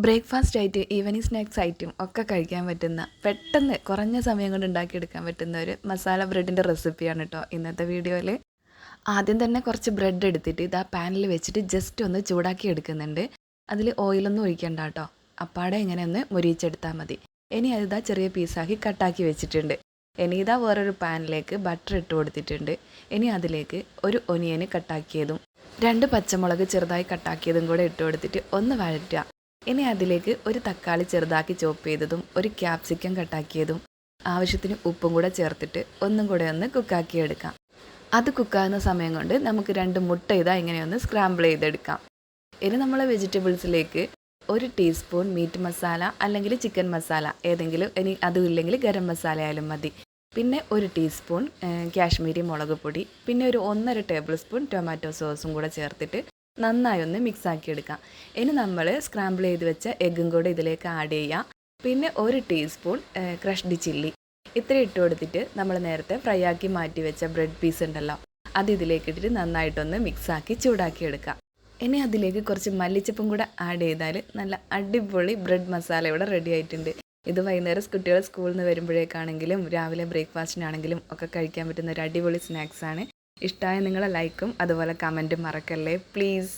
Breakfast ആയിട്ട് evening snacks ആയിട്ടും ഒക്കെ കഴിക്കാൻ പറ്റുന്ന പെട്ടെന്ന് കുറഞ്ഞ സമയം കൊണ്ട് ഉണ്ടാക്കിയെടുക്കാൻ പറ്റുന്ന ഒരു മസാല ബ്രെഡിൻ്റെ റെസിപ്പിയാണ് കേട്ടോ ഇന്നത്തെ വീഡിയോയിൽ. ആദ്യം തന്നെ കുറച്ച് ബ്രെഡ് എടുത്തിട്ട് ഇതാ പാനിൽ വെച്ചിട്ട് ജസ്റ്റ് ഒന്ന് ചൂടാക്കി എടുക്കുന്നുണ്ട്. അതിൽ ഓയിലൊന്നും ഒഴിക്കണ്ട കേട്ടോ, അപ്പാടെ ഇങ്ങനെ ഒന്ന് മൊരിയിച്ചെടുത്താൽ മതി. ഇനി അതിതാ ചെറിയ പീസാക്കി കട്ടാക്കി വെച്ചിട്ടുണ്ട്. ഇനി ഇതാ വേറൊരു പാനിലേക്ക് ബട്ടർ ഇട്ട് കൊടുത്തിട്ടുണ്ട്. ഇനി അതിലേക്ക് ഒരു ഒനിയന് കട്ടാക്കിയതും 2 പച്ചമുളക് ചെറുതായി കട്ടാക്കിയതും കൂടെ ഇട്ട് കൊടുത്തിട്ട് ഒന്ന് വഴറ്റുക. ഇനി അതിലേക്ക് ഒരു തക്കാളി ചെറുതാക്കി ചോപ്പ് ചെയ്തതും ഒരു ക്യാപ്സിക്കം കട്ടാക്കിയതും ആവശ്യത്തിന് ഉപ്പും കൂടെ ചേർത്തിട്ട് ഒന്നും കൂടെ ഒന്ന് കുക്കാക്കി എടുക്കാം. അത് കുക്കാകുന്ന സമയം കൊണ്ട് നമുക്ക് 2 മുട്ട ഇതാ ഇങ്ങനെയൊന്ന് സ്ക്രാമ്പിൾ ചെയ്തെടുക്കാം. ഇനി നമ്മൾ വെജിറ്റബിൾസിലേക്ക് 1 ടീസ്പൂൺ മീറ്റ് മസാല അല്ലെങ്കിൽ ചിക്കൻ മസാല ഏതെങ്കിലും, ഇനി അതും ഇല്ലെങ്കിൽ ഗരം മസാല ആയാലും മതി. പിന്നെ 1 ടീസ്പൂൺ കാശ്മീരി മുളക് പൊടി, പിന്നെ ഒരു 1.5 ടേബിൾ സ്പൂൺ ടൊമാറ്റോ സോസും കൂടെ ചേർത്തിട്ട് നന്നായി ഒന്ന് മിക്സാക്കി എടുക്കാം. ഇനി നമ്മൾ സ്ക്രാമ്പിൾ ചെയ്ത് വെച്ച എഗ്ഗും കൂടെ ഇതിലേക്ക് ആഡ് ചെയ്യാം. പിന്നെ 1 ടീസ്പൂൺ ക്രഷ്ഡ് ചില്ലി ഇത്ര ഇട്ട് കൊടുത്തിട്ട് നമ്മൾ നേരത്തെ ഫ്രൈ ആക്കി മാറ്റി വെച്ച ബ്രെഡ് പീസ് ഉണ്ടല്ലോ, അത് ഇതിലേക്ക് ഇട്ടിട്ട് നന്നായിട്ടൊന്ന് മിക്സാക്കി ചൂടാക്കി എടുക്കാം. ഇനി അതിലേക്ക് കുറച്ച് മല്ലിച്ചപ്പും കൂടെ ആഡ് ചെയ്താൽ നല്ല അടിപൊളി ബ്രെഡ് മസാല ഇവിടെ റെഡി ആയിട്ടുണ്ട്. ഇത് വൈകുന്നേരം കുട്ടികൾ സ്കൂളിൽ നിന്ന് വരുമ്പോഴേക്കാണെങ്കിലും രാവിലെ ബ്രേക്ക്ഫാസ്റ്റിനാണെങ്കിലും ഒക്കെ കഴിക്കാൻ പറ്റുന്ന ഒരു അടിപൊളി സ്നാക്സാണ്. ഇഷ്ടമായ നിങ്ങളെ ലൈക്കും അതുപോലെ കമൻറ്റും മറക്കല്ലേ പ്ലീസ്.